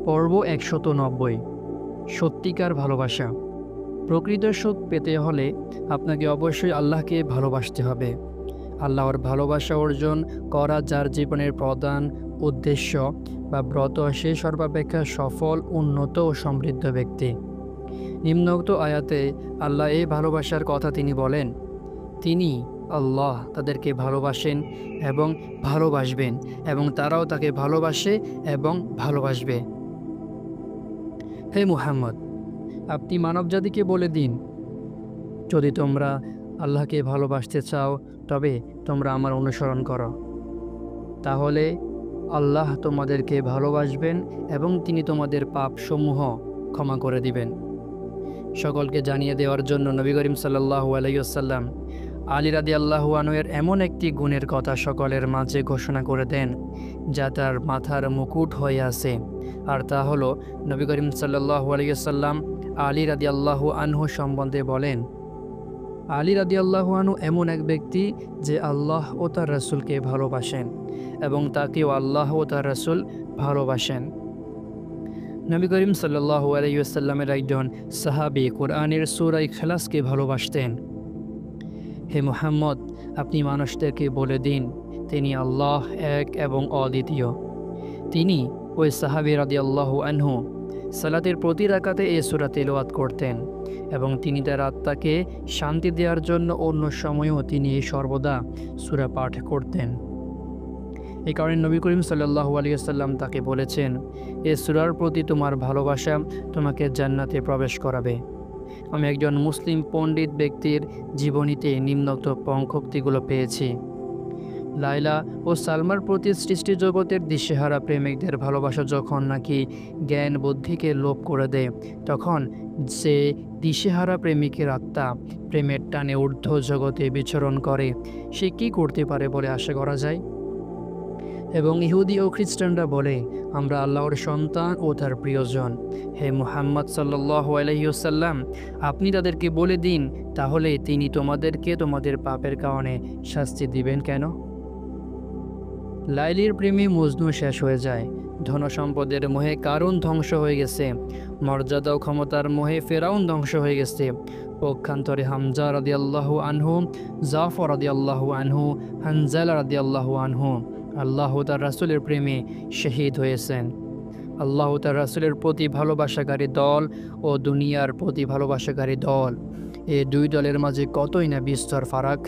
পর্ব ১৯০ সত্যিকার ভালোবাসা। প্রকৃত সুখ পেতে হলে আপনাকে অবশ্যই আল্লাহকে ভালোবাসতে হবে। আল্লাহর ভালোবাসা অর্জন করা যার জীবনের প্রধান উদ্দেশ্য বা ব্রত, সে সর্বাপেক্ষা সফল, উন্নত ও সমৃদ্ধ ব্যক্তি। নিম্নোক্ত আয়াতে আল্লাহ এই ভালোবাসার কথা তিনি বলেন, তিনি আল্লাহ তাদেরকে ভালোবাসেন এবং ভালোবাসবেন, এবং তারাও তাকে ভালোবাসে এবং ভালোবাসবে। হে মুহাম্মদ, আপনি মানবজাতিকে বলে দিন, যদি তোমরা আল্লাহকে ভালোবাসতে চাও তবে তোমরা আমার অনুসরণ করো, তাহলে আল্লাহ তোমাদেরকে ভালোবাসবেন এবং তিনি তোমাদের পাপসমূহ ক্ষমা করে দিবেন। সকলকে জানিয়ে দেওয়ার জন্য নবী করিম সাল্লাল্লাহু আলাইহি ওয়াসাল্লাম আলী রাদিয়াল্লাহু আনহু এর এমন একটি গুণের কথা সকলের মাঝে ঘোষণা করে দেন, যা তার মাথার মুকুট হয়ে আছে। আর তা হলো, নবী করিম সাল্লাল্লাহু আলাইহি ওয়াসাল্লাম আলী রাদিয়াল্লাহু আনহু সম্বন্ধে বলেন, আলী রাদিয়াল্লাহু আনহু এমন এক ব্যক্তি যে আল্লাহ ও তার রাসূলকে ভালোবাসেন এবং তাকেও আল্লাহ ও তার রাসূল ভালোবাসেন। নবী করিম সাল্লাল্লাহু আলাইহি ওয়াসাল্লামের একজন সাহাবী কোরআনের সূরা ইখলাসকে ভালোবাসতেন। হে মুহাম্মদ, আপনি মানুষদেরকে বলে দিন, তিনি আল্লাহ এক এবং অদ্বিতীয়। তিনি, ওই সাহাবী রাদিয়াল্লাহু আনহু, সালাতের প্রতি রাকাতে এই সূরা তিলাওয়াত করতেন এবং তিনি তার আত্মাকে শান্তি দেওয়ার জন্য অন্য সময়েও তিনি সর্বদা সূরা পাঠ করতেন। এই কারণে নবী করিম সাল্লাল্লাহু আলাইহি ওয়াসাল্লাম তাকে বলেছেন, এই সূরার প্রতি তোমার ভালোবাসা তোমাকে জান্নাতে প্রবেশ করাবে। আমি একজন মুসলিম পণ্ডিত ব্যক্তির জীবনীতে নিম্নোক্ত পঙ্ক্তিগুলো পেয়েছি। লায়লা ও সালমার প্রতি সৃষ্টি জগতের দিশেহারা প্রেমিকদের ভালোবাসা যখন নাকি জ্ঞান বুদ্ধিকে লোপ করে দেয়, তখন সে দিশেহারা প্রেমিকের আত্মা প্রেমের টানে ঊর্ধ্ব জগতে বিচরণ করে, সে কি করতে পারে বলে আশা করা যায়? এবং ইহুদি ও খ্রিস্টানরা বলে, আমরা আল্লাহর সন্তান ও তার প্রিয়জন। হে মুহাম্মদ সাল্লাল্লাহু আলাইহি ওয়াসাল্লাম, আপনি তাদেরকে বলে দিন, তাহলে তিনি তোমাদেরকে তোমাদের পাপের কারণে শাস্তি দিবেন কেন? লাইলির প্রেমে মজনু শেষ হয়ে যায়, ধনসম্পদের মোহে কারুন ধ্বংস হয়ে গেছে, মর্যাদা ও ক্ষমতার মোহে ফেরাউন ধ্বংস হয়ে গেছে। পক্ষান্তরে হামজা রাদিয়াল্লাহু আনহু, জাফর রাদিয়াল্লাহু আনহু, হানজালা রাদিয়াল্লাহু আনহু আল্লাহ তার রাসূলের প্রেমে শহীদ হয়েছেন। আল্লাহ তার রাসূলের প্রতি ভালোবাসাকারী দল ও দুনিয়ার প্রতি ভালোবাসাকারী দল, এই দুই দলের মাঝে কতই না বিস্তর ফারাক।